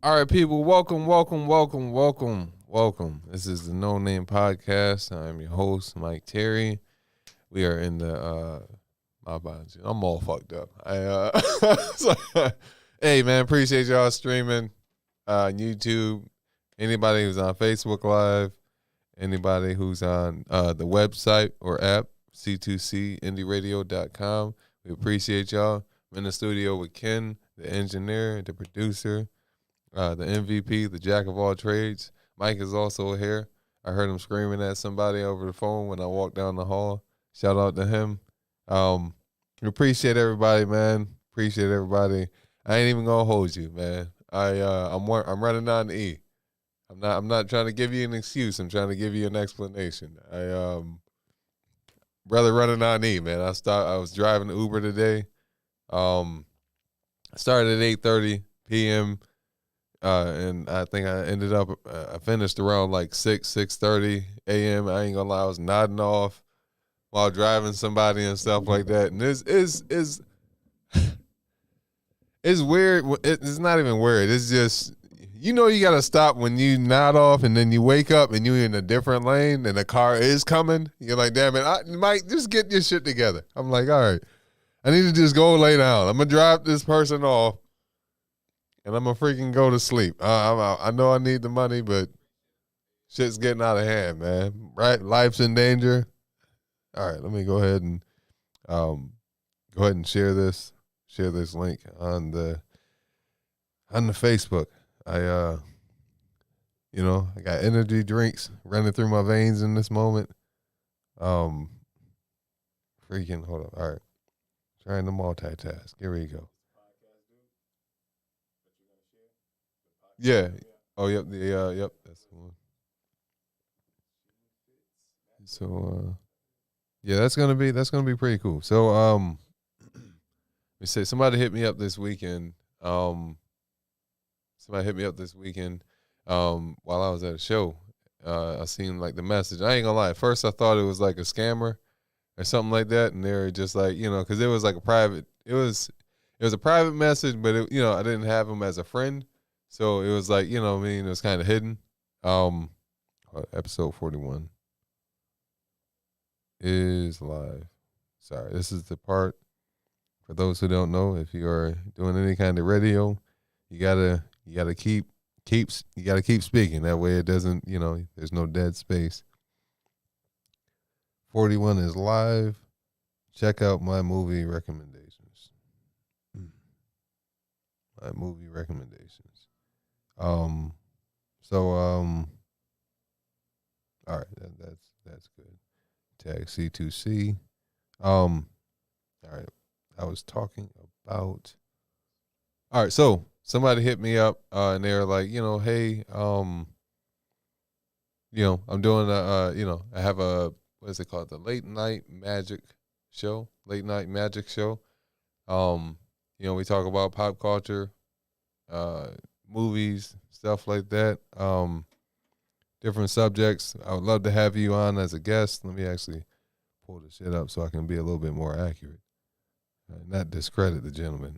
All right, people, welcome. This is the No Name Podcast. I'm your host, Mike Terry. We are in the my apologies. I'm all fucked up. Hey man, appreciate y'all streaming on YouTube. Anybody who's on Facebook Live, anybody who's on the website or app, c2cindieradio.com. We appreciate y'all. I'm in the studio with Ken, the engineer, the producer, the MVP, the jack of all trades. Mike is also here. I heard him screaming at somebody over the phone when I walked down the hall. Shout out to him. Appreciate everybody, man. Appreciate everybody. I ain't even gonna hold you, man. I'm running on the E. I'm not trying to give you an excuse. I'm trying to give you an explanation. Brother running on E, man. I was driving the Uber today. Started at 8:30 p.m. And I think I finished around like 6:30 a.m. I ain't gonna lie, I was nodding off while driving somebody and stuff like that. And this is it's weird. It's not even weird. It's just, you gotta stop when you nod off and then you wake up and you're in a different lane and the car is coming. You're like, damn it, Mike, just get your shit together. I'm like, all right, I need to just go lay down. I'm gonna drop this person off and I'm gonna freaking go to sleep. I know I need the money, but shit's getting out of hand, man. Right? Life's in danger. All right, let me go ahead and share this link on the Facebook. I got energy drinks running through my veins in this moment. Hold on. All right. Trying to multitask. Here we go. Yeah. Oh, yep. Yep. That's the one. So, yeah, that's gonna be pretty cool. So, let me say, somebody hit me up this weekend. While I was at a show. I seen like the message. I ain't gonna lie. At first, I thought it was like a scammer or something like that, and they were just like, because it was like a private. It was a private message, but I didn't have him as a friend. So it was like, it was kind of hidden. Episode 41 is live. Sorry, this is the part for those who don't know. If you are doing any kind of radio, you gotta keep speaking. That way it doesn't, there's no dead space. 41 is live. Check out my movie recommendations. All right, that's good. Tag C2C. All right, I was talking about. All right, so somebody hit me up, and they were like, hey, I'm doing I have a, what is it called, the late night magic show. We talk about pop culture, movies, stuff like that. Different subjects. I would love to have you on as a guest. Let me actually pull the shit up so I can be a little bit more accurate, not discredit the gentleman.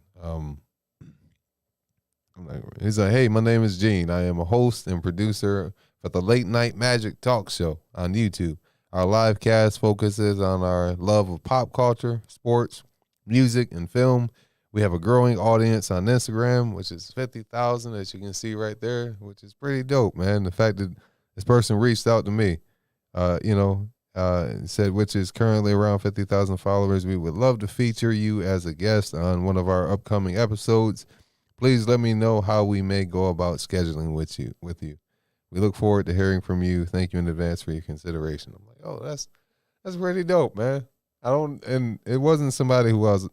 He's like, hey, my name is Gene. I am a host and producer for the Late Night Magic Talk Show on YouTube. Our live cast focuses on our love of pop culture, sports, music, and film. We have a growing audience on Instagram, which is 50,000, as you can see right there, which is pretty dope, man. The fact that this person reached out to me, said, which is currently around 50,000 followers. We would love to feature you as a guest on one of our upcoming episodes. Please let me know how we may go about scheduling with you. We look forward to hearing from you. Thank you in advance for your consideration. I'm like, oh, that's pretty dope, man. And it wasn't somebody who I was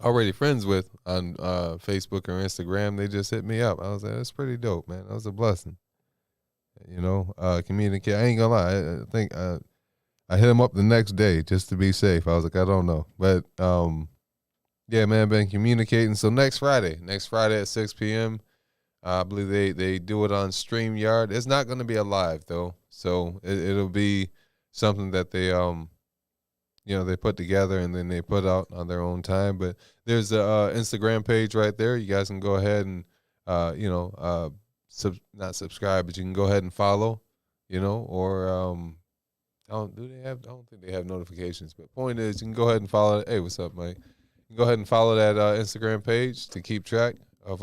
already friends with on Facebook or Instagram. They just hit me up. I was like, that's pretty dope, man. That was a blessing. Communicate. I ain't gonna lie. I think I hit him up the next day just to be safe. I was like, I don't know, but yeah, man, been communicating. So next Friday at 6 p.m. I believe they do it on StreamYard. It's not going to be a live though, so it'll be something that they they put together and then they put out on their own time. But there's a Instagram page right there. You guys can go ahead and not subscribe, but you can go ahead and follow, or I don't think they have notifications, but point is you can go ahead and follow. Hey, what's up, Mike? You can go ahead and follow that Instagram page to keep track of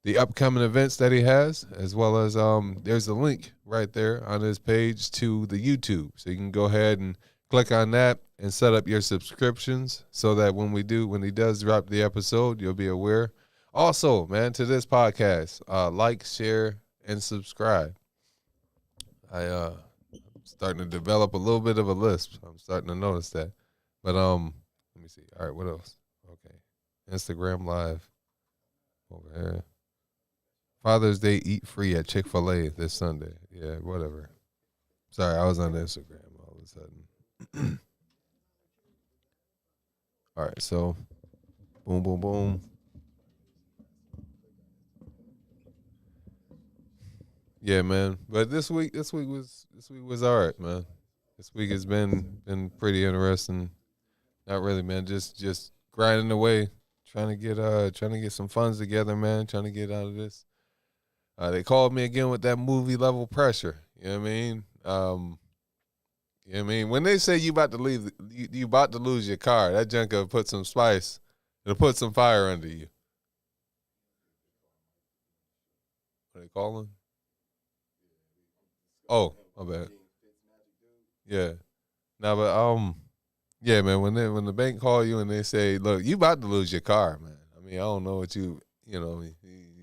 the upcoming events that he has, as well as there's a link right there on his page to the YouTube. So you can go ahead and click on that and set up your subscriptions so that when he does drop the episode, you'll be aware. Also, man, to this podcast, like, share, and subscribe. I'm starting to develop a little bit of a lisp. I'm starting to notice that. But let me see. All right, what else? Okay. Instagram Live over here. Father's Day eat free at Chick-fil-A this Sunday. Yeah, whatever. Sorry, I was on Instagram all of a sudden. All right, so boom, boom, boom. Yeah, man. But this week was all right, man. This week has been pretty interesting. Not really, man. Just grinding away, trying to get some funds together, man. Trying to get out of this. They called me again with that movie level pressure. You know what I mean? You know what I mean? When they say you about to leave, you about to lose your car, that junk will put some spice. It'll put some fire under you. What are they calling? Oh, my bad. Yeah. No, but yeah, man. When the bank call you and they say, "Look, you about to lose your car, man." I mean, I don't know what you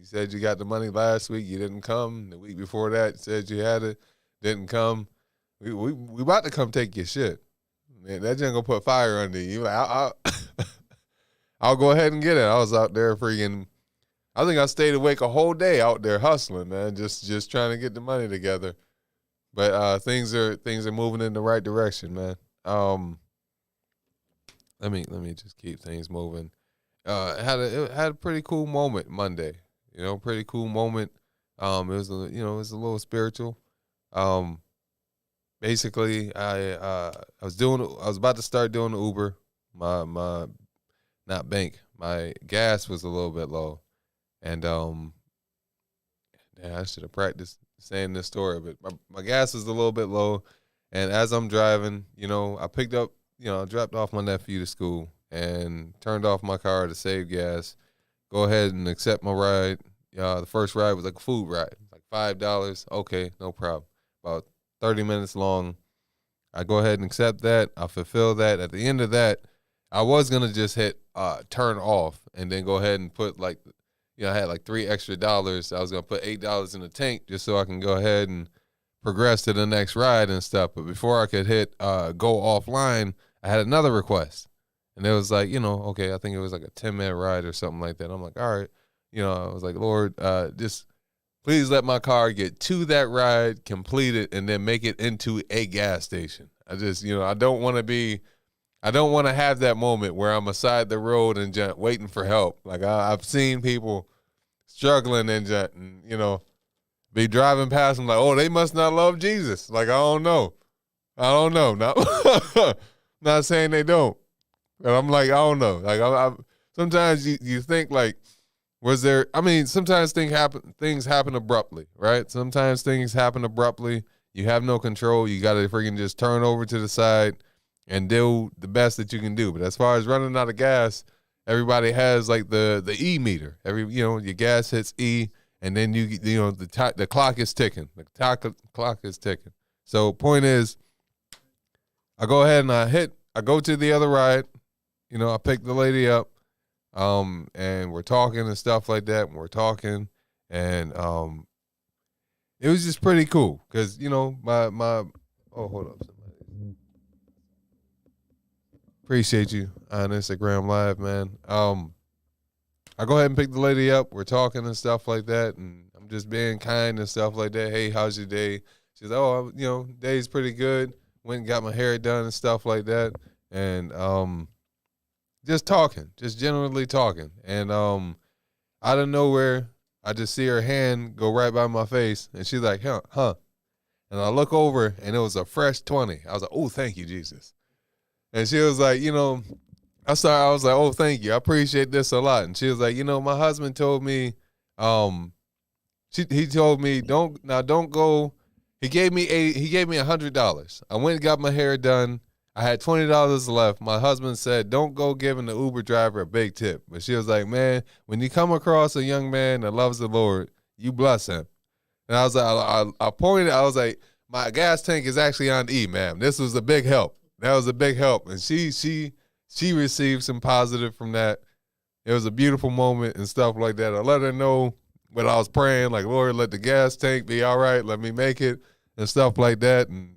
said you got the money last week, you didn't come. The week before that, you said you had it, didn't come. We about to come take your shit. Man, that junk gonna put fire under you. Like, I'll go ahead and get it. I was out there freaking. I think I stayed awake a whole day out there hustling, man, just trying to get the money together. But things are moving in the right direction, man. Let me just keep things moving. It had a pretty cool moment Monday. Pretty cool moment. It was a little spiritual. Basically, I was about to start doing the Uber. My gas was a little bit low, and I should have practiced saying this story, but my gas was a little bit low, and as I'm driving, I picked up, I dropped off my nephew to school and turned off my car to save gas. Go ahead and accept my ride. The first ride was like a food ride, like $5. Okay, no problem. About 30 minutes long. I go ahead and accept that. I fulfill that. At the end of that, I was gonna just hit turn off and then go ahead and put I had like $3 extra. I was gonna put $8 in the tank just so I can go ahead and progress to the next ride and stuff. But before I could hit go offline, I had another request, and it was like, okay, I think it was like a 10-minute ride or something like that. I'm like, all right, I was like, Lord, just please let my car get to that ride, complete it, and then make it into a gas station. I just, I don't want to have that moment where I'm aside the road and just waiting for help. Like I've seen people struggling and be driving past them like, oh, they must not love Jesus. Like, I don't know. Not saying they don't. And I'm like, I don't know. Like sometimes you think like, sometimes things happen abruptly, right? Sometimes things happen abruptly. You have no control. You got to freaking just turn over to the side and do the best that you can do. But as far as running out of gas, everybody has like the E meter. Your gas hits E, and then the clock is ticking. The clock is ticking. So point is, I go ahead and I go to the other ride. I pick the lady up, and we're talking and stuff like that. And we're talking, and it was just pretty cool because my oh, hold up, somebody. Appreciate you on Instagram Live, man. I go ahead and pick the lady up. We're talking and stuff like that, and I'm just being kind and stuff like that. Hey, how's your day? She's like, oh, day's pretty good. Went and got my hair done and stuff like that, and just talking, just generally talking, and out of nowhere, I just see her hand go right by my face, and she's like, huh, and I look over, and it was a fresh 20. I was like, oh, thank you, Jesus. And she was like, I was like, oh, thank you. I appreciate this a lot. And she was like, my husband told me, he told me, don't go. He gave me $100. I went and got my hair done. I had $20 left. My husband said, don't go giving the Uber driver a big tip. But she was like, man, when you come across a young man that loves the Lord, you bless him. And I was like, I pointed, I was like, my gas tank is actually on E, ma'am. This was a big help. That was a big help. And she received some positive from that. It was a beautiful moment and stuff like that. I let her know what I was praying, like, Lord, let the gas tank be all right. Let me make it and stuff like that. And,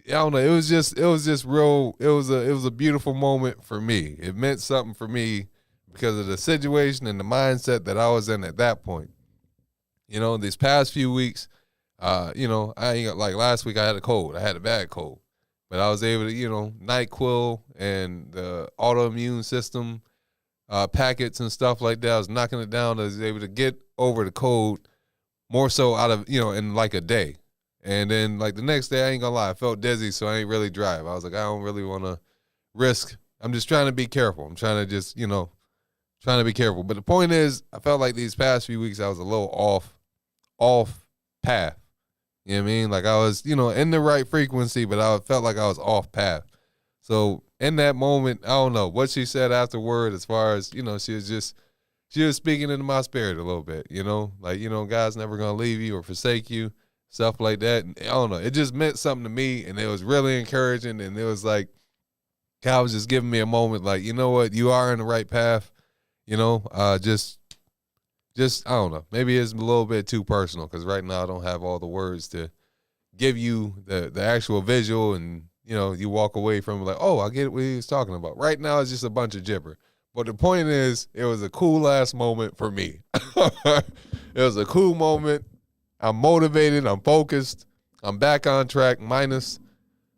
I don't know. It was just real. It was a beautiful moment for me. It meant something for me because of the situation and the mindset that I was in at that point. These past few weeks, I ain't like last week I had a cold. I had a bad cold. But I was able to, NyQuil and the autoimmune system packets and stuff like that. I was knocking it down. I was able to get over the cold more so out of, in like a day. And then like the next day, I ain't gonna lie, I felt dizzy, so I ain't really drive. I was like, I don't really want to risk. I'm just trying to be careful. I'm trying to just, trying to be careful. But the point is, I felt like these past few weeks I was a little off path. You know what I mean? Like I was, in the right frequency, but I felt like I was off path. So in that moment, I don't know what she said afterward as far as, she was speaking into my spirit a little bit, like, God's never going to leave you or forsake you, stuff like that. And I don't know. It just meant something to me, and it was really encouraging, and it was like God was just giving me a moment like, you know what? You are in the right path, just, I don't know. Maybe it's a little bit too personal because right now I don't have all the words to give you the actual visual and, you walk away from it like, oh, I get what he was talking about. Right now it's just a bunch of gibber. But the point is, it was a cool ass moment for me. It was a cool moment. I'm motivated. I'm focused. I'm back on track minus,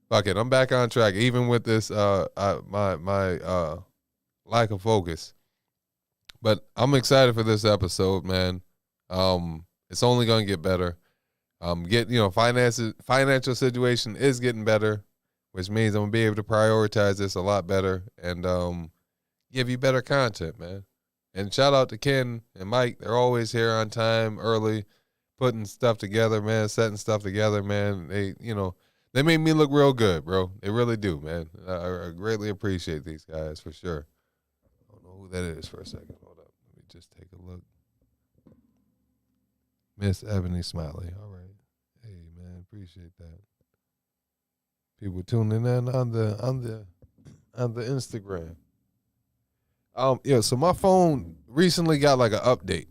fuck it, I'm back on track even with this, my lack of focus. But I'm excited for this episode, man. It's only going to get better. Financial situation is getting better, which means I'm going to be able to prioritize this a lot better and give you better content, man. And shout out to Ken and Mike. They're always here on time, early, putting stuff together, man, setting stuff together, man. They make me look real good, bro. They really do, man. I greatly appreciate these guys for sure. I don't know who that is for a second. Hold up. Let me just take a look. Miss Ebony Smiley. All right. Hey, man, appreciate that. People tuning in on the Instagram. So my phone recently got like an update.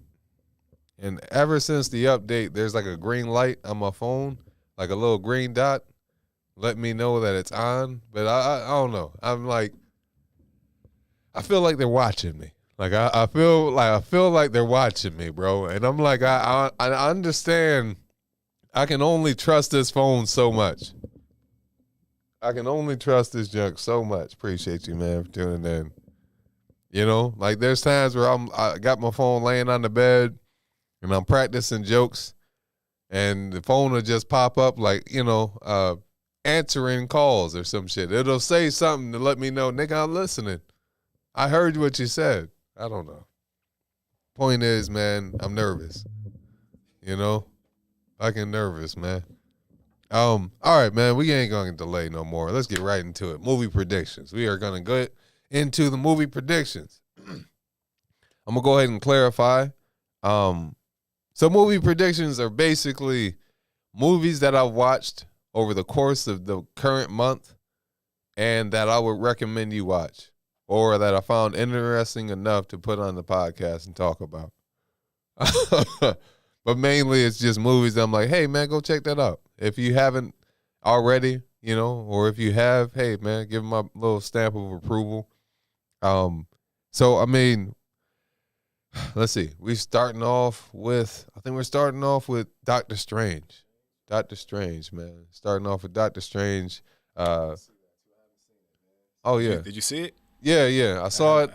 And ever since the update, there's like a green light on my phone, like a little green dot, let me know that it's on. But I don't know. I'm like, I feel like they're watching me. Like I feel like they're watching me, bro. And I'm like, I understand. I can only trust this phone so much. I can only trust this junk so much. Appreciate you, man, for tuning in. Like there's times where I got my phone laying on the bed and I'm practicing jokes and the phone will just pop up like, answering calls or some shit. It'll say something to let me know, nigga, I'm listening. I heard what you said. I don't know. Point is, man, I'm nervous. Fucking nervous, man. All right, man, we ain't going to delay no more. Let's get right into it. Movie predictions. We are going to get into the movie predictions. I'm going to go ahead and clarify. So movie predictions are basically movies that I've watched over the course of the current month and that I would recommend you watch or that I found interesting enough to put on the podcast and talk about. But mainly it's just movies that I'm like, hey, man, go check that out. If you haven't already, or if you have, hey, man, give them my little stamp of approval. So, I mean, let's see. We're starting off with Doctor Strange. Doctor Strange, man. Starting off with Doctor Strange. Oh, yeah. Did you see it? Yeah. I saw it.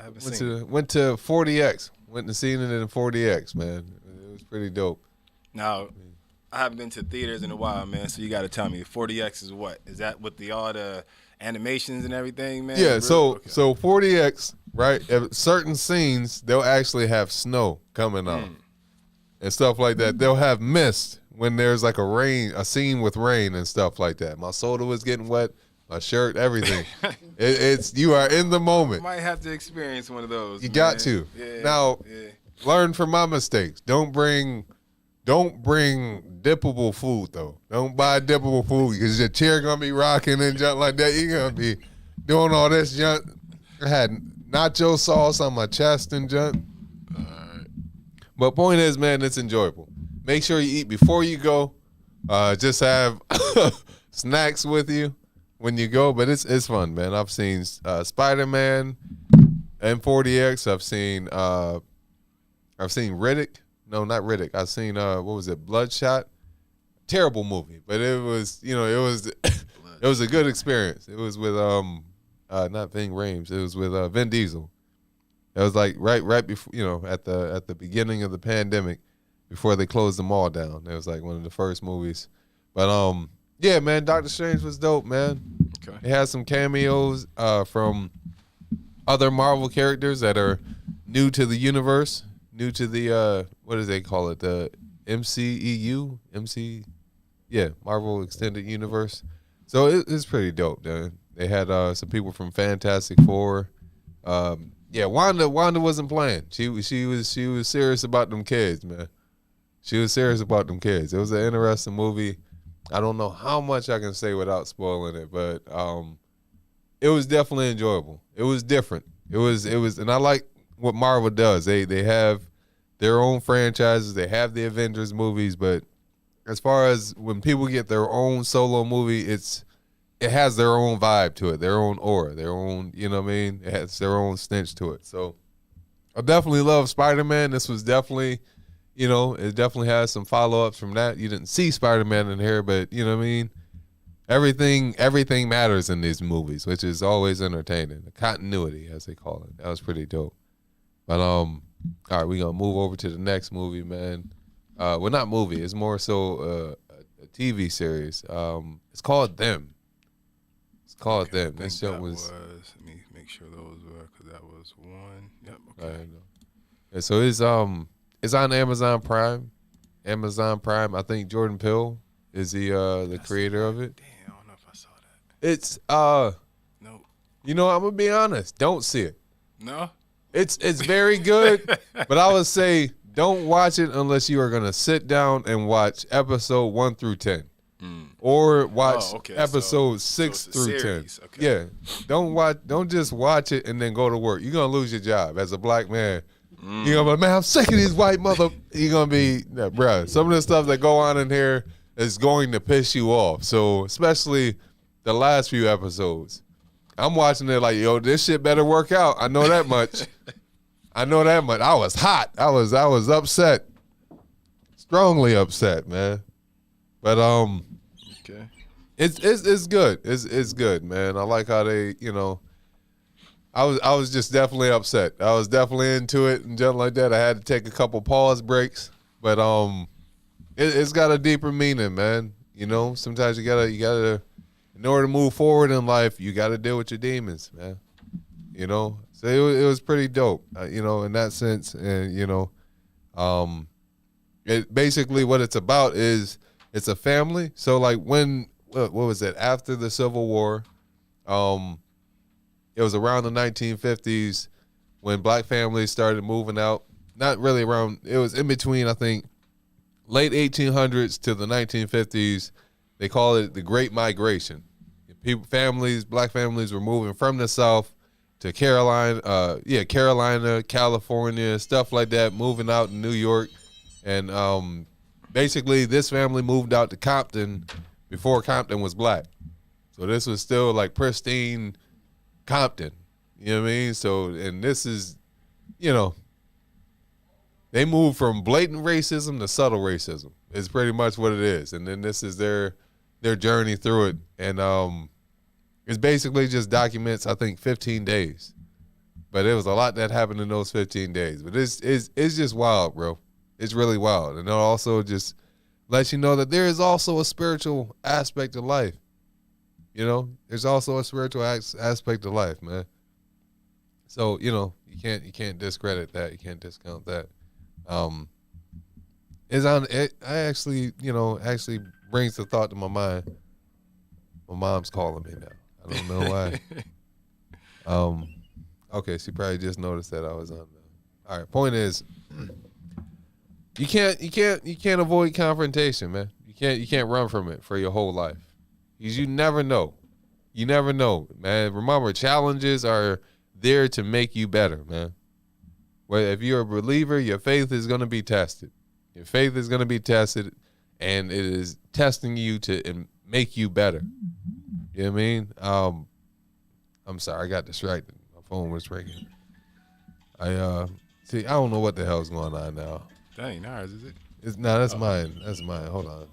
Went to 40X. Went and seen it in 40X, man. It was pretty dope. Now, I haven't been to theaters in a while, man, so you got to tell me, 40X is what? Is that with all the animations and everything, man. Yeah, Really? so Okay. so 40X, right? At certain scenes, they'll actually have snow coming off and stuff like that. They'll have mist when there's like a scene with rain and stuff like that. My soda was getting wet, my shirt, everything. It's you are in the moment. Might have to experience one of those. You man. got to. Yeah, Now, yeah. learn from my mistakes. Don't bring dippable food though. Don't buy dippable food because your chair gonna be rocking and junk like that. You're gonna be doing all this junk. I had nacho sauce on my chest and junk. But point is, man, it's enjoyable. Make sure you eat before you go. Just have snacks with you when you go. But it's fun, man. I've seen Spider-Man and 40X. I've seen Riddick. No, not Riddick. I've seen what was it? Bloodshot. Terrible movie, but it was it was a good experience. It was with not Ving Rhames. It was with Vin Diesel. It was like right before at the beginning of the pandemic, before they closed them all down. It was like one of the first movies. But yeah, man, Doctor Strange was dope, man. Okay. It has some cameos from other Marvel characters that are new to the universe, new to the what do they call it? The MCEU, Marvel Extended Universe. So it's pretty dope, man. They had some people from Fantastic Four. Wanda wasn't playing. She was serious about them kids, man. She was serious about them kids. It was an interesting movie. I don't know how much I can say without spoiling it, but it was definitely enjoyable. It was different. It was, and I like what Marvel does. They have their own franchises. They have the Avengers movies, but as far as when people get their own solo movie, it has their own vibe to it, their own aura, their own, you know what I mean? It has their own stench to it. So I definitely love Spider-Man. This was definitely, it definitely has some follow-ups from that. You didn't see Spider-Man in here, but you know what I mean? Everything matters in these movies, which is always entertaining. The continuity, as they call it. That was pretty dope. But all right, we're gonna move over to the next movie, man. Well, not movie. It's more so a TV series. It's called Them. It's called Them. This show was. Let me make sure those were, because that was one. Yep. I Okay. know. Yeah, so it's on Amazon Prime. Amazon Prime. I think Jordan Peele is the creator of it. Damn, I don't know if I saw that. It's No. I'm gonna be honest. Don't see it. No. It's very good, but I would say don't watch it unless you are gonna sit down and watch episode 1 through 10, or watch episode 6 it's a through series. 10. Okay. Yeah, don't just watch it and then go to work. You're gonna lose your job as a black man. You're gonna be like, man, I'm sick of these white mother. You're gonna be, bruh. Some of the stuff that go on in here is going to piss you off. So especially the last few episodes. I'm watching it like, yo, this shit better work out. I know that much. I was hot. I was upset. Strongly upset, man. But Okay. it's good. It's good, man. I like how they, I was just definitely upset. I was definitely into it and something like that. I had to take a couple pause breaks. But it's got a deeper meaning, man. Sometimes you gotta in order to move forward in life, you gotta deal with your demons, man. So it was pretty dope, in that sense. And it basically what it's about is it's a family. So like when what was it, after the Civil War, it was around the 1950s when black families started moving out. Not really around, it was in between, I think, late 1800s to the 1950s. They call it the Great Migration. Black families were moving from the South to Carolina, California, stuff like that, moving out in New York. And basically this family moved out to Compton before Compton was black. So this was still like pristine Compton. You know what I mean? So, and this is, they moved from blatant racism to subtle racism. It's pretty much what it is. And then this is their journey through it. And it's basically just documents, I think, 15 days. But it was a lot that happened in those 15 days. But it's just wild, bro. It's really wild. And it also just lets you know that there is also a spiritual aspect of life. you know, there's also a spiritual aspect of life, man. So, you know, you can't discredit that. You can't discount that. It actually, you know, actually brings the thought to my mind. My mom's calling me now. I don't know why. Okay, she probably just noticed that I was on. All right, point is, you can't avoid confrontation, man. You can't run from it for your whole life. Because you never know. You never know, man. Remember, challenges are there to make you better, man. Well, if you're a believer, your faith is going to be tested. Your faith is going to be tested, and it is testing you to make you better. You know what I mean? I'm sorry, I got distracted. My phone was ringing. I don't know what the hell's going on now. That ain't ours, is it? That's mine. That's mine. Hold on.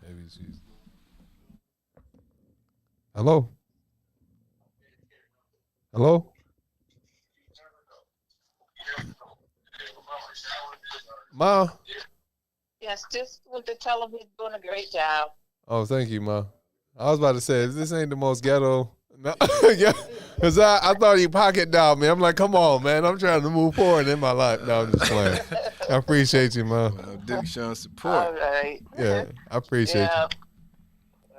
Maybe she's. Hello? Hello? Ma? Yes, just want to tell him he's doing a great job. Oh, thank you, Ma. I was about to say, this ain't the most ghetto. No, yeah, because I thought he pocket dialed me. I'm like, come on, man. I'm trying to move forward in my life. No, I'm just playing. I appreciate you, Ma. Well, Dick showing All support. right. Yeah, I appreciate Yeah. you.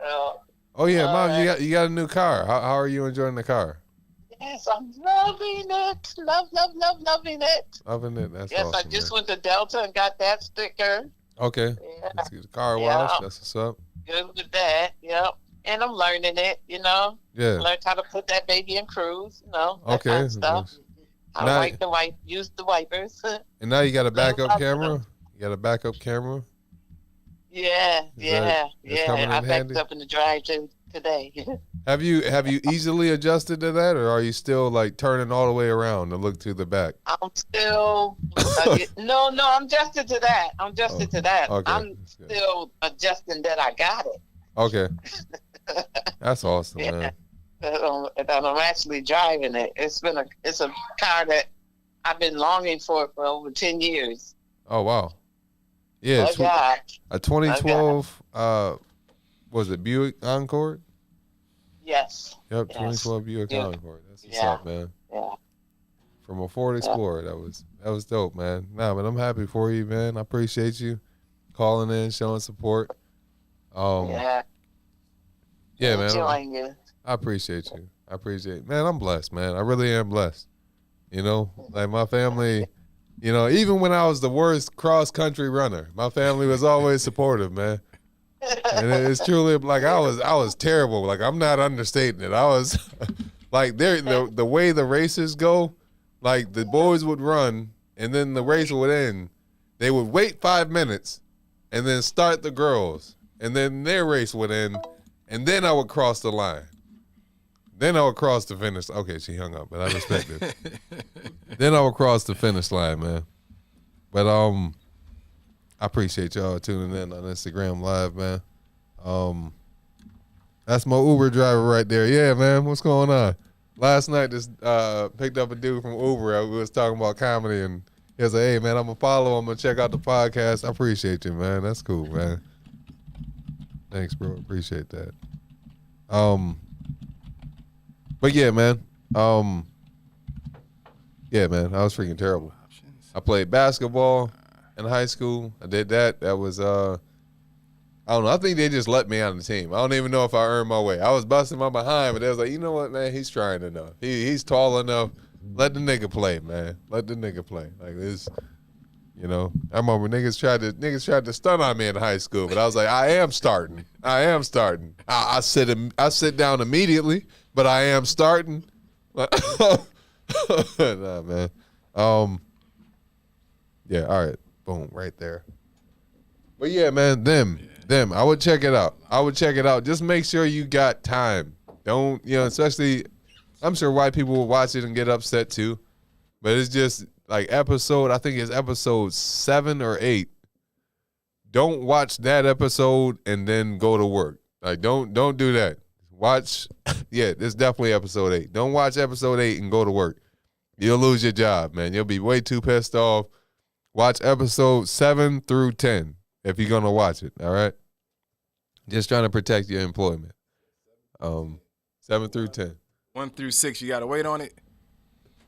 Well, Oh, yeah, Mom, right. you got a new car. How are you enjoying the car? yes, I'm loving it. Loving it. Loving it. That's Yes, awesome. I just Man. went to Delta and got that sticker. Okay. Yeah, Let's get the car Yeah. washed. That's what's up. good with that. Yep. And I'm learning it, you know. Yeah. Learned how to put that baby in cruise, you know, that Okay. kind of stuff. How to Now, use the wipers. and now you got a backup Little camera? You got a backup camera? Yeah, that's coming in I backed handy? up in the drive today. Have you easily adjusted to that, or are you still like turning all the way around to look to the back? I'm still no, I'm adjusted to that. I'm adjusted to that. Okay. I'm That's good. still adjusting that I got it. Okay. That's awesome, Yeah. man. That I'm actually driving it. It's a car that I've been longing for over 10 years. Oh wow. Yeah, Oh God. a 2012 was it Buick Encore? Yes. Yep, Yes. 2012 Buick Yeah. Encore. That's what's Yeah. up, man. Yeah. From a Ford Explorer. That was dope, man. Nah, man, I'm happy for you, man. I appreciate you calling in, showing support. Yeah. Yeah, man. Enjoying it. I appreciate you. I appreciate man, I'm blessed, man. I really am blessed. You know, like my family, you know, even when I was the worst cross country runner, my family was always supportive, man. And it's truly like I was terrible. Like I'm not understating it. I was like the way the races go, like the boys would run and then the race would end. They would wait 5 minutes and then start the girls. And then their race would end. And then I would cross the line. Then I would cross the finish. Okay, she hung up, but I respect it. Then I would cross the finish line, man. But I appreciate y'all tuning in on Instagram Live, man. That's my Uber driver right there. Yeah, man, what's going on? Last night, just picked up a dude from Uber. We was talking about comedy, and he was like, "Hey, man, I'm gonna follow. I'm gonna check out the podcast. I appreciate you, man. That's cool, man. Thanks, bro. Appreciate that." But yeah, man. Yeah, man. I was freaking terrible. I played basketball in high school. I did that. That was I don't know. I think they just let me on the team. I don't even know if I earned my way. I was busting my behind, but they was like, you know what, man? He's trying enough. He's tall enough. Let the nigga play, man. Let the nigga play. Like this, you know. I remember niggas tried to stun on me in high school, but I was like, I am starting. I sit down immediately, but I am starting. Nah, man. Yeah, all right. Boom, right there. But yeah, man, them. I would check it out. Just make sure you got time. Don't, especially, I'm sure white people will watch it and get upset too. But it's just like I think it's episode 7 or 8. Don't watch that episode and then go to work. Like, don't do that. Watch, yeah, this is definitely episode 8. Don't watch episode 8 and go to work. You'll lose your job, man. You'll be way too pissed off. Watch episode 7 through 10 if you're going to watch it, all right? Just trying to protect your employment. 7 through 10. 1 through 6, you got to wait on it?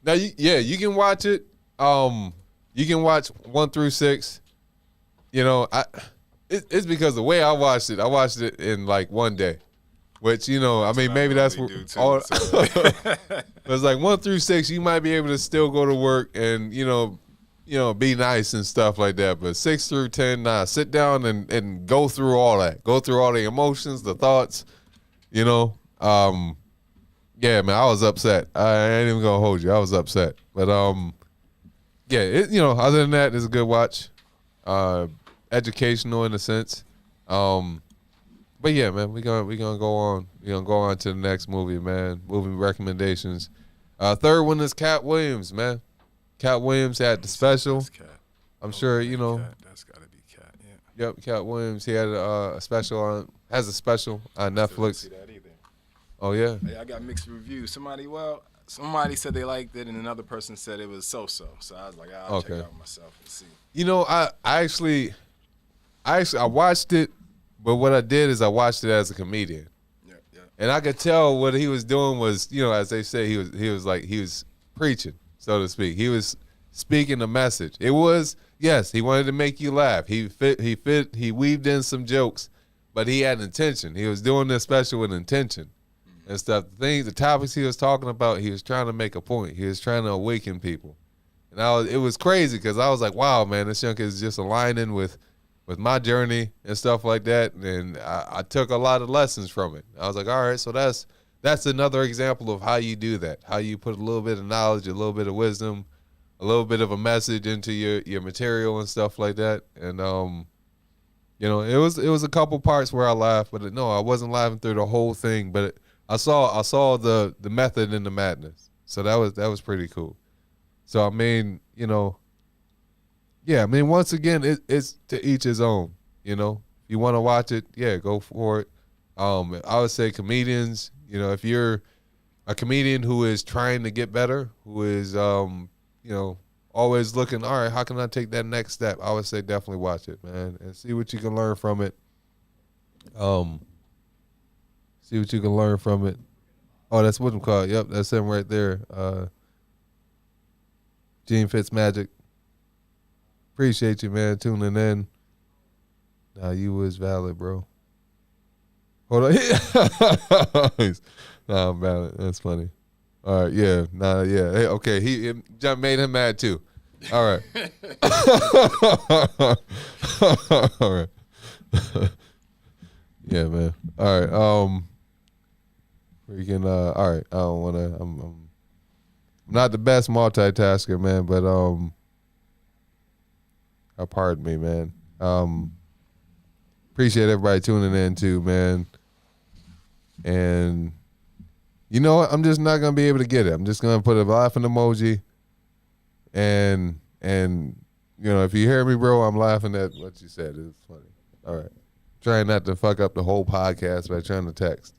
Now, you can watch it. You can watch 1 through 6. You know, it's because the way I watched it in like one day. Which, you know, I mean, maybe that's what all. It's like 1 through 6, you might be able to still go to work and, you know, be nice and stuff like that. But 6 through 10, nah, sit down and go through all that. Go through all the emotions, the thoughts, you know. Yeah, man, I was upset. I ain't even gonna hold you. I was upset. But yeah, you know, other than that, it's a good watch. Educational in a sense. But yeah, man, we gonna go on. We're gonna go on to the next movie, man. Movie recommendations. Third one is Cat Williams, man. Cat Williams had the special. I'm sure you know. That's gotta be Cat. Yeah. Yep, Cat Williams. He had a special on Netflix. See that either. Oh yeah. Hey, I got mixed reviews. Somebody said they liked it, and another person said it was so-so. So I was like, I'll check it out myself and see. You know, I actually watched it, but what I did is I watched it as a comedian. Yeah. And I could tell what he was doing was, you know, as they say, he was preaching, so to speak. He was speaking a message. It was, yes, he wanted to make you laugh. He weaved in some jokes, but he had intention. He was doing this special with intention and stuff. The topics he was talking about, he was trying to make a point. He was trying to awaken people. And it was crazy because I was like, wow, man, this young kid is just aligning with my journey and stuff like that. And I took a lot of lessons from it. I was like, all right, so that's another example of how you do that, how you put a little bit of knowledge, a little bit of wisdom, a little bit of a message into your material and stuff like that. And, you know, it was a couple parts where I laughed, but no, I wasn't laughing through the whole thing. But I saw the method in the madness. So that was pretty cool. So, I mean, you know, yeah, I mean, once again, it's to each his own, you know. If you want to watch it, yeah, go for it. I would say comedians, you know, if you're a comedian who is trying to get better, who is, you know, always looking, all right, how can I take that next step? I would say definitely watch it, man, and see what you can learn from it. See what you can learn from it. Oh, that's what I'm called. Yep, that's him right there. Gene Fitzmagic. Appreciate you, man, tuning in. Nah, you was valid, bro. Hold on. Nah, I'm valid. That's funny. All right, yeah. Nah, yeah. Hey, okay, he made him mad too. All right. All right. Yeah, man. All right. Freaking. All right. I don't want to. I'm not the best multitasker, man, but pardon me, man. Appreciate everybody tuning in too, man. And you know what? I'm just not gonna be able to get it. I'm just gonna put a laughing emoji. And you know, if you hear me, bro, I'm laughing at what you said. It's funny. All right. Trying not to fuck up the whole podcast by trying to text.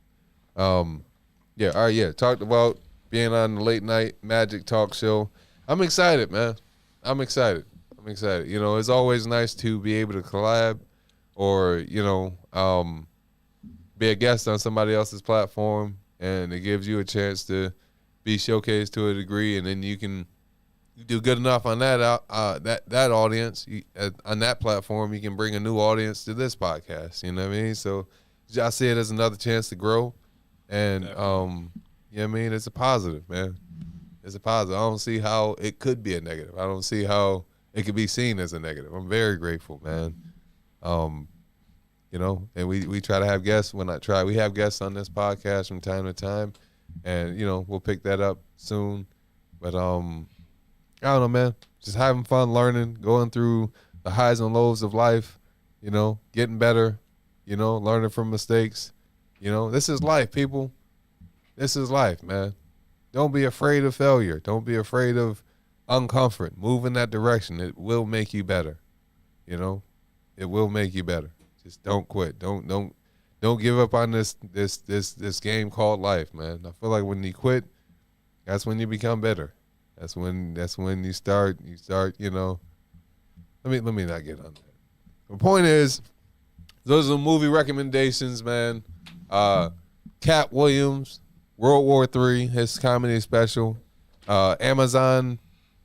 Yeah, all right, yeah. Talked about being on the late night magic talk show. I'm excited, man. I'm excited. You know, it's always nice to be able to collab or, you know, be a guest on somebody else's platform, and it gives you a chance to be showcased to a degree, and then you do good enough on that audience. On that platform, you can bring a new audience to this podcast. You know what I mean? So I see it as another chance to grow, and you know what I mean? It's a positive, man. It's a positive. I don't see how it could be a negative. I don't see how it could be seen as a negative. I'm very grateful, man. You know, and we try to have guests. We have guests on this podcast from time to time, and you know, we'll pick that up soon. But I don't know, man. Just having fun, learning, going through the highs and lows of life. You know, getting better. You know, learning from mistakes. You know, this is life, people. This is life, man. Don't be afraid of failure. Don't be afraid of uncomfort. Move in that direction. It will make you better. You know, it will make you better. Just don't quit. Don't give up on this game called life, man. I feel like when you quit, that's when you become bitter. That's when you start, you know. Let me not get on that. The point is, those are movie recommendations, man. Cat Williams, World War III, his comedy special. Amazon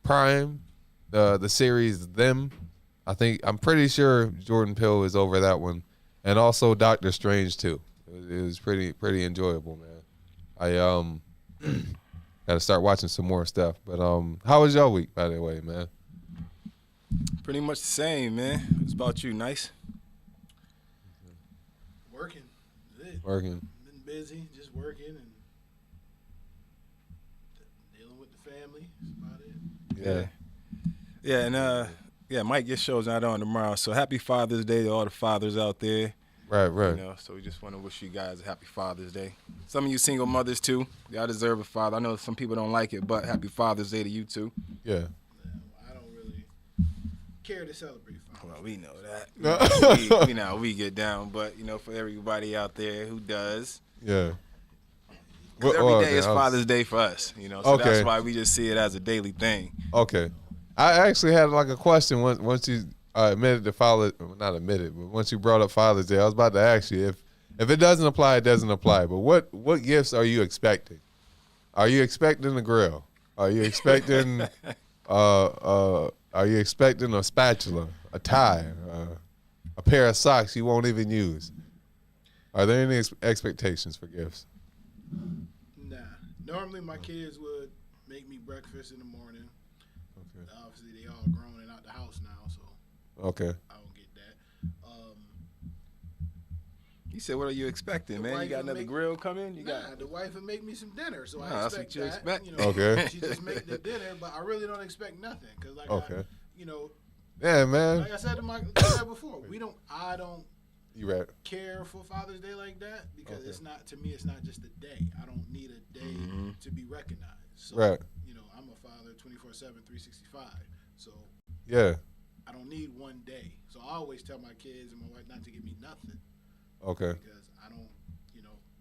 Prime, the series Them. I'm pretty sure Jordan Peele is over that one, and also Doctor Strange too. It was pretty enjoyable, man. I got to start watching some more stuff. But how was your week, by the way, man? Pretty much the same, man. What's about you? Nice. Working. That's it. Working. Been busy, just working and dealing with the family. That's about it. Yeah, and Mike, your show's not on tomorrow, so happy Father's Day to all the fathers out there. Right. You know, so we just want to wish you guys a happy Father's Day. Some of you single mothers too, y'all deserve a father. I know some people don't like it, but happy Father's Day to you too. Yeah. I don't really care to celebrate Father's Well, we know that. we get down, but for everybody out there who does, Yeah. every day is Father's Day for us. So that's why we just see it as a daily thing. Okay. I actually had like a question once you admitted to Father, not admitted, but once you brought up Father's Day, I was about to ask you if it doesn't apply, it doesn't apply. But what gifts are you expecting? Are you expecting a grill? Are you expecting a spatula, a tie, a pair of socks you won't even use? Are there any expectations for gifts? Nah. Normally my kids would make me breakfast in the morning. Okay. Obviously they all grown and out the house now, so Okay. I don't get that. He said, "What are you expecting, man? You got another grill coming? The wife would make me some dinner, so I that's expect what you that. expect. Okay. She just make the dinner, but I really don't expect nothing because Okay. Yeah, man. like I said before, I don't You right. care for Father's Day like that because it's not just a day. I don't need a day to be recognized. So, Right. I'm a father 24/7, 365. So Yeah. I don't need one day. So I always tell my kids and my wife not to give me nothing Okay. because I don't,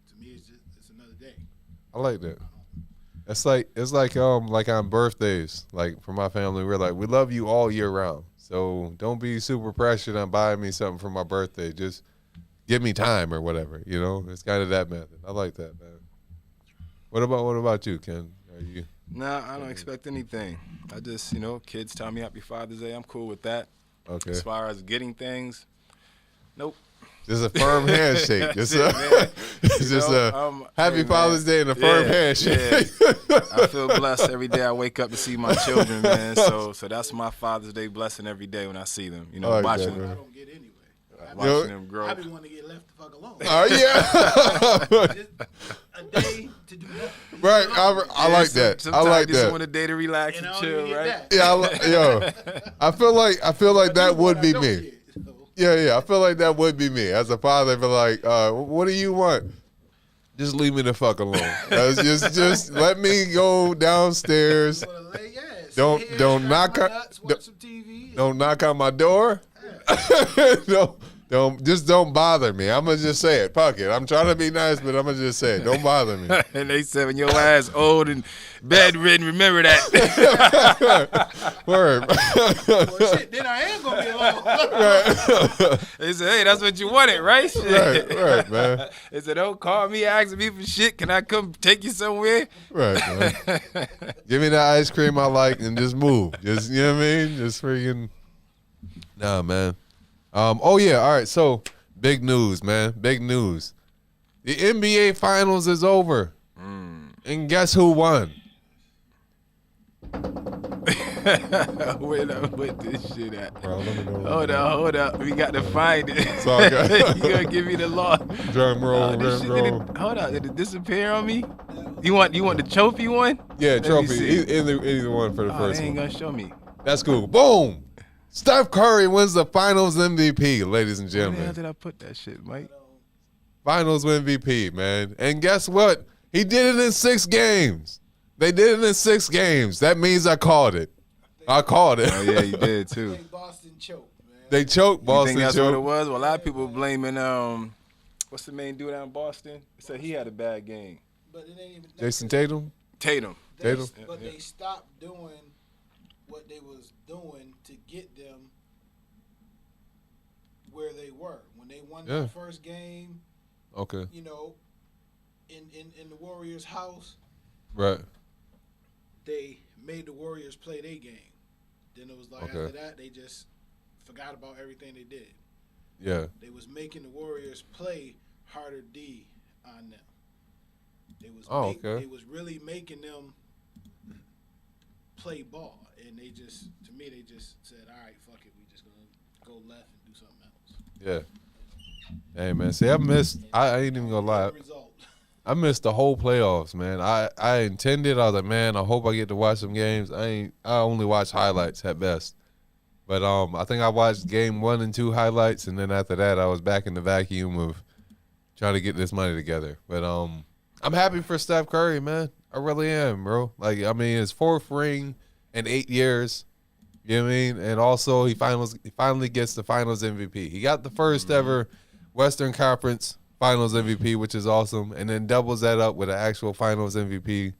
to me it's another day. I like that. It's like on birthdays, like for my family, we're like, we love you all year round. So don't be super pressured on buying me something for my birthday. Just give me time or whatever. It's kind of that method. I like that, man. What about you, Ken? Are you? Nah, I don't expect anything. I just, kids tell me happy Father's Day. I'm cool with that. Okay. As far as getting things, nope. Just a firm handshake. That's it, man. Just a happy Father's Day and a firm handshake. Yeah. I feel blessed every day I wake up to see my children, man. So that's my Father's Day blessing every day when I see them. Watching them. I don't get anyway. Watching them grow. I be wanting to get left the fuck alone. Oh yeah. Just a day to do nothing. Right. I like that. Sometimes I like you just that. want a day to relax and chill, right? Yeah. I feel like that would be me. Yeah. I feel like that would be me as a father. I'd be like, what do you want? Just leave me the fuck alone. Just let me go downstairs. Don't knock on my door. Don't bother me. I'm gonna just say it. Fuck it. I'm trying to be nice, but I'm gonna just say it. Don't bother me. And they said, when your ass old and bedridden, remember that. Word. Well, shit, then I am gonna be alone. Right. They said, hey, that's what you wanted, right? Right, man. They said, don't call me asking me for shit. Can I come take you somewhere? Right, man. Give me that ice cream I like and just move. Just, you know what I mean? Just freaking. Nah, man. Oh yeah, all right. So big news, man. Big news. The NBA Finals is over, and guess who won? Where with this shit at? Bro, let me know. Hold up. We got to find it. It's all good. You gonna give me the law? Drum roll, This shit, drum roll. hold up. Did it disappear on me? You want the trophy one? Yeah, Let me trophy. see. Either one for the Oh, first they ain't one. gonna show me. That's cool. Boom. Steph Curry wins the Finals MVP, ladies and Where the hell gentlemen. did I put that shit, Mike? Finals MVP, man. And guess what? He did it in 6 games. They did it in 6 games. That means I called it. I called it. Oh yeah, you did too. Boston choked, man. They choked. You Boston think that's what it choked. was? Well, a lot of people blaming what's the main dude out in Boston? They said he had a bad game. But it ain't even Jason Tatum. Tatum. Tatum? But they stopped doing what they was doing to get them where they were when they won their first game. Okay. You know, in the Warriors' house. Right. They made the Warriors play their game. Then it was like after that they just forgot about everything they did. Yeah. They was making the Warriors play harder D on them. They was really making them play ball, and they just said, all right, fuck it, we just gonna go left and do something else. Yeah. Hey man, see, I ain't even gonna lie. I missed the whole playoffs, man. I intended. I was like, man, I hope I get to watch some games. I only watch highlights at best. But I think I watched game 1 and 2 highlights, and then after that, I was back in the vacuum of trying to get this money together. But I'm happy for Steph Curry, man. I really am, bro. Like, I mean, his 4th ring in 8 years. You know what I mean? And also, he finally gets the Finals MVP. He got the first ever Western Conference Finals MVP, which is awesome, and then doubles that up with an actual Finals MVP.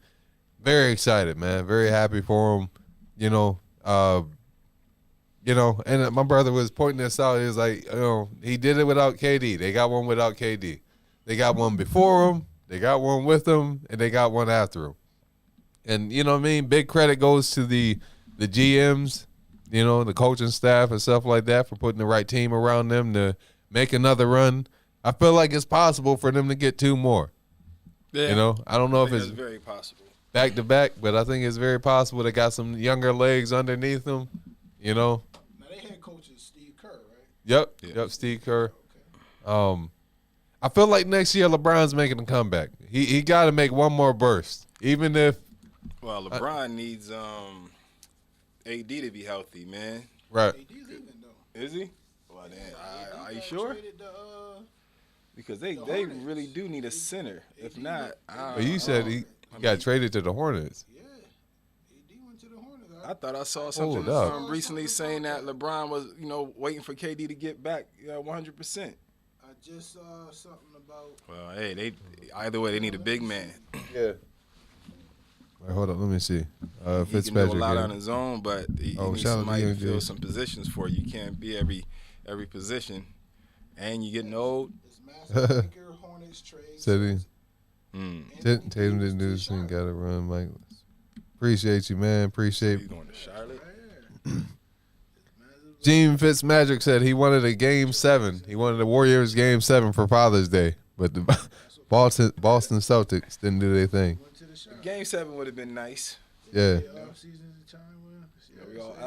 Very excited, man. Very happy for him. You know, and my brother was pointing this out. He was like, he did it without KD. They got one without KD. They got one before him. They got one with him, and they got one after him. And you know what I mean? Big credit goes to the GMs, the coaching staff and stuff like that for putting the right team around them to make another run. I feel like it's possible for them to get 2 more. Yeah. I don't know if it's very possible back to back, but I think it's very possible. They got some younger legs underneath them. Now they head coach is Steve Kerr, right? Yep, Steve Kerr. Okay. I feel like next year LeBron's making a comeback. He got to make one more burst, even if. Well, LeBron needs AD to be healthy, man. Right. AD leaving though. Is he? Well, then, are you sure? Because they really do need a center. If not, but you said he got traded to the Hornets. Yeah, AD went to the Hornets. I thought I saw something recently saying that LeBron was, waiting for KD to get back 100%. I just saw something about. Well, hey, either way they need a big man. Yeah. All right, hold on, let me see. He Fitzpatrick can do a lot on his own, but he needs somebody to fill some positions for you. You can't be every position, and you're getting old. Hornets trade. Tatum didn't do this thing. Got to run, Mike. Appreciate you, man. Appreciate. You going to Charlotte? Gene Fitzmagic said he wanted a Game 7. He wanted the Warriors Game 7 for Father's Day, but the Boston Celtics didn't do their thing. Game 7 would have been nice. Yeah.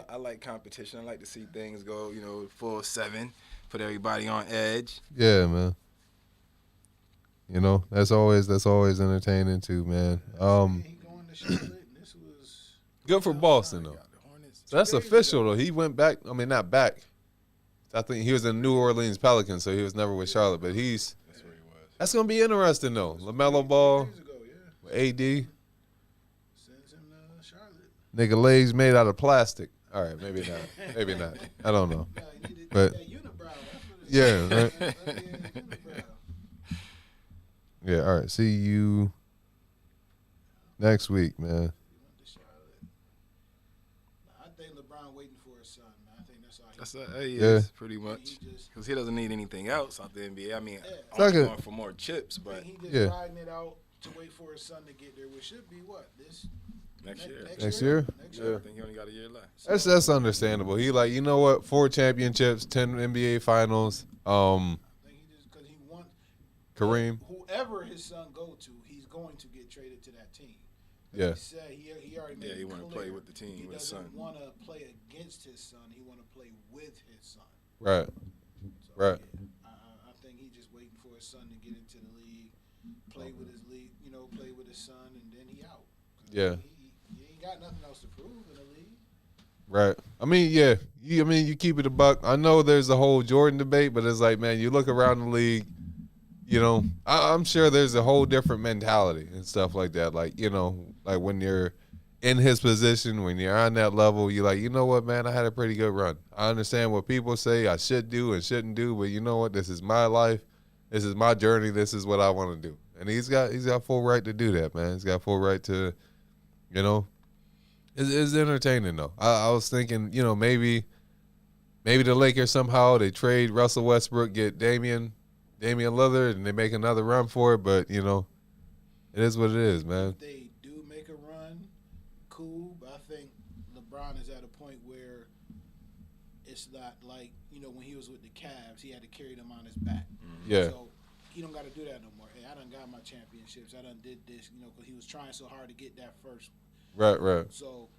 I like competition. I like to see things go, full 7, put everybody on edge. Yeah, man. That's always entertaining too, man. Good for Boston though. That's official though. He went back. I mean, not back. I think he was in New Orleans Pelicans, so he was never with Charlotte. But that's where he was. That's gonna be interesting though. LaMelo Ball, AD. Sends him to Charlotte. Nigga legs made out of plastic. All right, maybe not. Maybe not. I don't know. But yeah, right? Yeah. All right. See you next week, man. Pretty much. Because he doesn't need anything else out the NBA. I mean, I'm going for more chips, but he just riding it out to wait for his son to get there, which should be what? Next year? Yeah. I think he only got a year left. That's understandable. He like, you know what? 4 championships, 10 NBA finals. I think he just because he wants Kareem. Whoever his son go to, he's going to get traded to that team. Yeah. He said he already made he want to play with the team, he with his son. He doesn't want to play against his son. He want to play with his son. Right. So, right. Yeah, I think he's just waiting for his son to get into the league, play with his league, play with his son, and then he out. Yeah. He ain't got nothing else to prove in the league. Right. I mean, yeah. You keep it a buck. I know there's a whole Jordan debate, but it's like, man, you look around the league, I'm sure there's a whole different mentality and stuff like that. Like, like when you're in his position, when you're on that level, you're like, you know what, man, I had a pretty good run. I understand what people say I should do and shouldn't do, but you know what? This is my life. This is my journey. This is what I want to do. And he's got full right to do that, man. He's got full right to, it's entertaining though. I was thinking, maybe maybe the Lakers somehow they trade Russell Westbrook, get Damian Lillard, and they make another run for it. But it is what it is, man. If they do make a run, cool. But I think LeBron is at a point where it's not like when he was with the Cavs, he had to carry them on his back. Yeah. So he don't got to do that no more. Hey, I done got my championships. I done did this, because he was trying so hard to get that first one. Right. So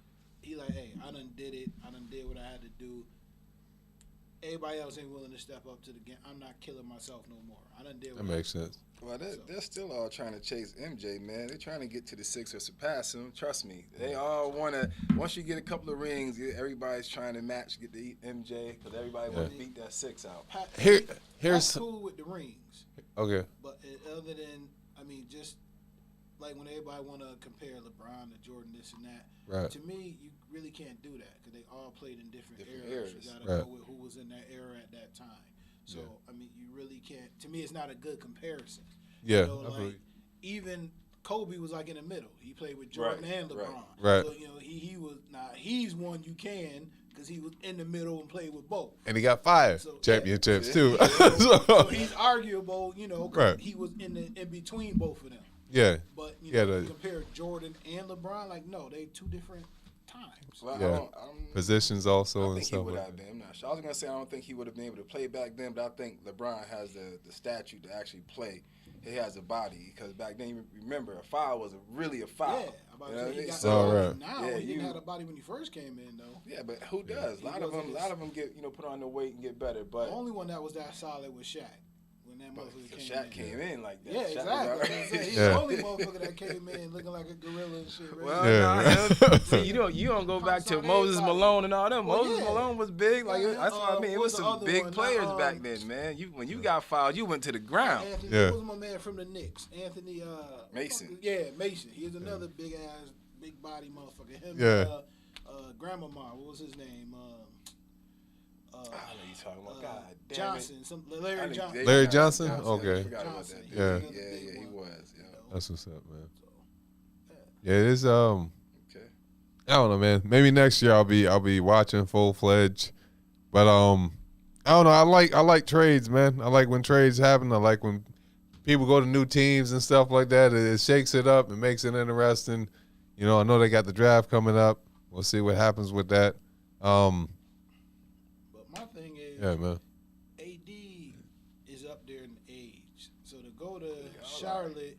he like, hey, I done did it. I done did what I had to do. Everybody else ain't willing to step up to the game. I'm not killing myself no more. I done did what That makes sense. Well, they're still all trying to chase MJ, man. They're trying to get to the six or surpass him. Trust me. They all want to. Once you get a couple of rings, everybody's trying to get the MJ because everybody wants to beat that six out. Here's cool with the rings. Okay. But other than, just like when everybody want to compare LeBron to Jordan, this and that. Right. To me, you really can't do that because they all played in different eras. You got to go with who was in that era at that time. So, you really can't. To me, it's not a good comparison. Yeah. Even Kobe was like in the middle. He played with Jordan and LeBron. Right. So, he was he's one you can because he was in the middle and played with both. And he got 5 championships too. So he's arguable. Right. He was in between both of them. Yeah. But compare Jordan and LeBron, no, they two different times. Well, positions also I think and stuff. He would have been. I'm not sure. I was gonna say I don't think he would have been able to play back then, but I think LeBron has the statue to actually play. He has a body because back then, you remember, a foul was really a foul. Yeah, he got now. He didn't have a body when he first came in, though. Yeah, but who does? A lot of them get put on the weight and get better. But the only one that was that solid was Shaq. When that motherfucker came in like that. Yeah, exactly. He's the only motherfucker that came in looking like a gorilla and shit. Right? Well, see, you don't go back to Moses Malone and all them. Moses Malone was big. Like that's what I mean. It was some big players back then, man. When you got fouled, you went to the ground. What was my man from the Knicks? Anthony Mason. Mason. He was another big body motherfucker. Him. Grandmama. What was his name? I know you talking about. God damn Johnson, Larry Johnson. Larry Johnson? Okay. I forgot about that. Yeah, he was. Yeah. That's what's up, man. Yeah, it's okay. I don't know, man. Maybe next year I'll be watching full fledged, but I don't know. I like trades, man. I like when trades happen. I like when people go to new teams and stuff like that. It shakes it up. It makes it interesting. I know they got the draft coming up. We'll see what happens with that. My thing is, man. AD is up there in age, so to go to Charlotte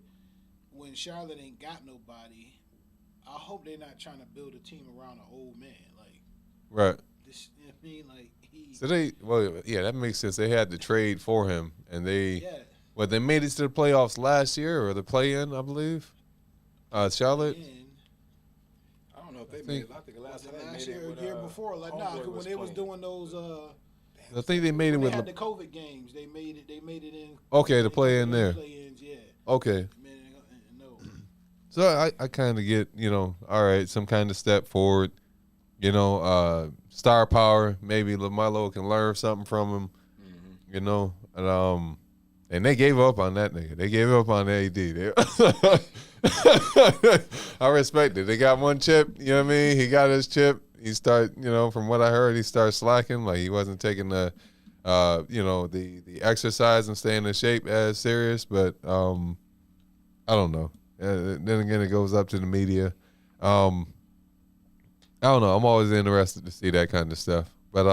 when Charlotte ain't got nobody, I hope they're not trying to build a team around an old man. Right. This, he. So that makes sense. They had to trade for him, and they made it to the playoffs last year or the play-in, I believe. Charlotte. I don't know if they made it. I think last year or the year before, when they was doing those. I think they made it with had the COVID games. They made it in. Okay, to play in there. Yeah. Okay. No. So I kind of get all right, some kind of step forward. Star power. Maybe LaMelo can learn something from him. And they gave up on that nigga. They gave up on AD. I respect it. They got one chip. You know what I mean? He got his chip. He from what I heard, he started slacking. Like he wasn't taking the exercise and staying in shape as serious. But I don't know. Then again, it goes up to the media. I don't know. I'm always interested to see that kind of stuff. But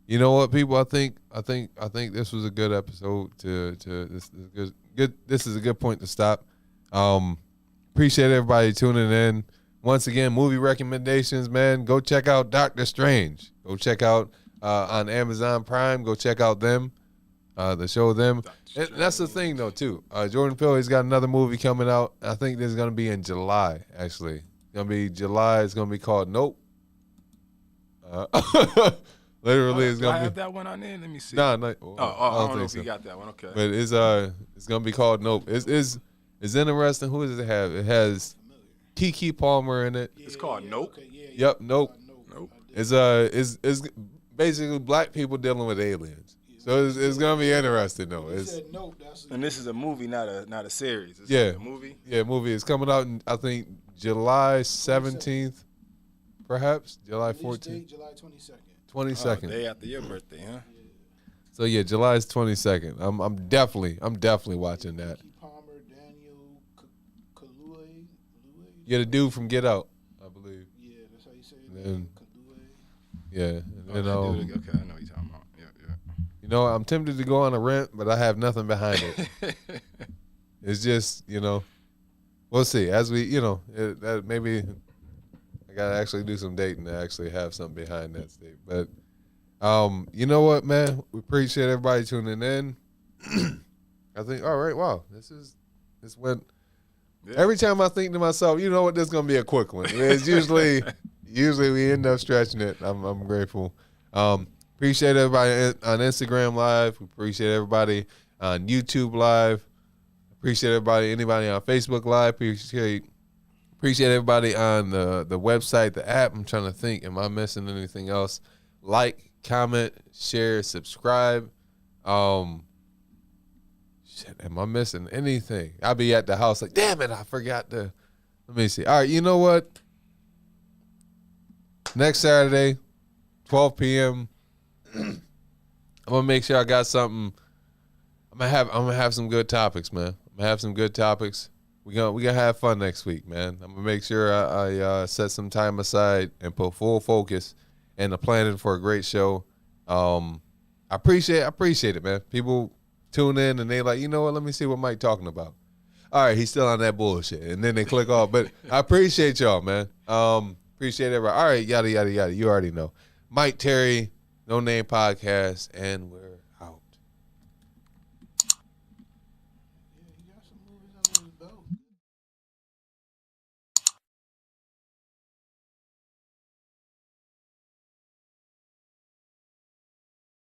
you know what, people? I think this was a good episode. This is good. This is a good point to stop. Appreciate everybody tuning in. Once again, movie recommendations, man. Go check out Doctor Strange. Go check out on Amazon Prime. Go check out them. The show them. And that's the thing though too. Jordan Peele, he's got another movie coming out. I think this is gonna be in July. Actually, it's gonna be July. It's gonna be called Nope. Literally, it's gonna I be. have that one on there. Let me see. No. I don't know if you got that one. Okay. But it's gonna be called Nope. It's interesting. Who does it have? It has Keke Palmer in it. It's called Nope. Okay, Yep, Nope. Nope. It's basically black people dealing with aliens. So it's gonna be interesting though. And this is a movie, not a series. It's a movie. Yeah, movie is coming out in, I think, July 17th. perhaps July Release 14th, date, July 22nd. 22nd. Day after your birthday, huh? So yeah, July 22nd. I'm definitely watching that. Keke Palmer, Daniel Kaluuya. Yeah, the dude from Get Out, I believe. Yeah, that's how you say it. And Kaluuya. yeah, and then Okay, I know what you're talking about. Yeah. you know, I'm tempted to go on a rant, but I have nothing behind it. It's just, you know, we'll see. As we, you know, that maybe I gotta actually do some dating to actually have something behind that state. But you know what, man? We appreciate everybody tuning in. I think, all right, wow, this went. Yeah. Every time I think to myself, you know what, this is gonna be a quick one. It's usually we end up stretching it. I'm grateful. Appreciate everybody on Instagram Live. We appreciate everybody on YouTube Live. Appreciate anybody on Facebook Live. Appreciate everybody on the website, the app. I'm trying to think, am I missing anything else? Like, comment, share, subscribe. Shit, am I missing anything? I'll be at the house like, damn it, I forgot to. Let me see. All right, you know what? Next Saturday, 12 p.m. I'm gonna make sure I got something. I'm gonna have some good topics, man. I'm gonna have some good topics. We gonna have fun next week, man. I'm gonna make sure I set some time aside and put full focus into planning for a great show. I appreciate it, man. People tune in and they like, you know what? Let me see what Mike talking about. All right, he's still on that bullshit, and then they click off. But I appreciate y'all, man. Appreciate everybody. All right, yada yada yada. You already know. Mike Terry, NoName Podcast, and we're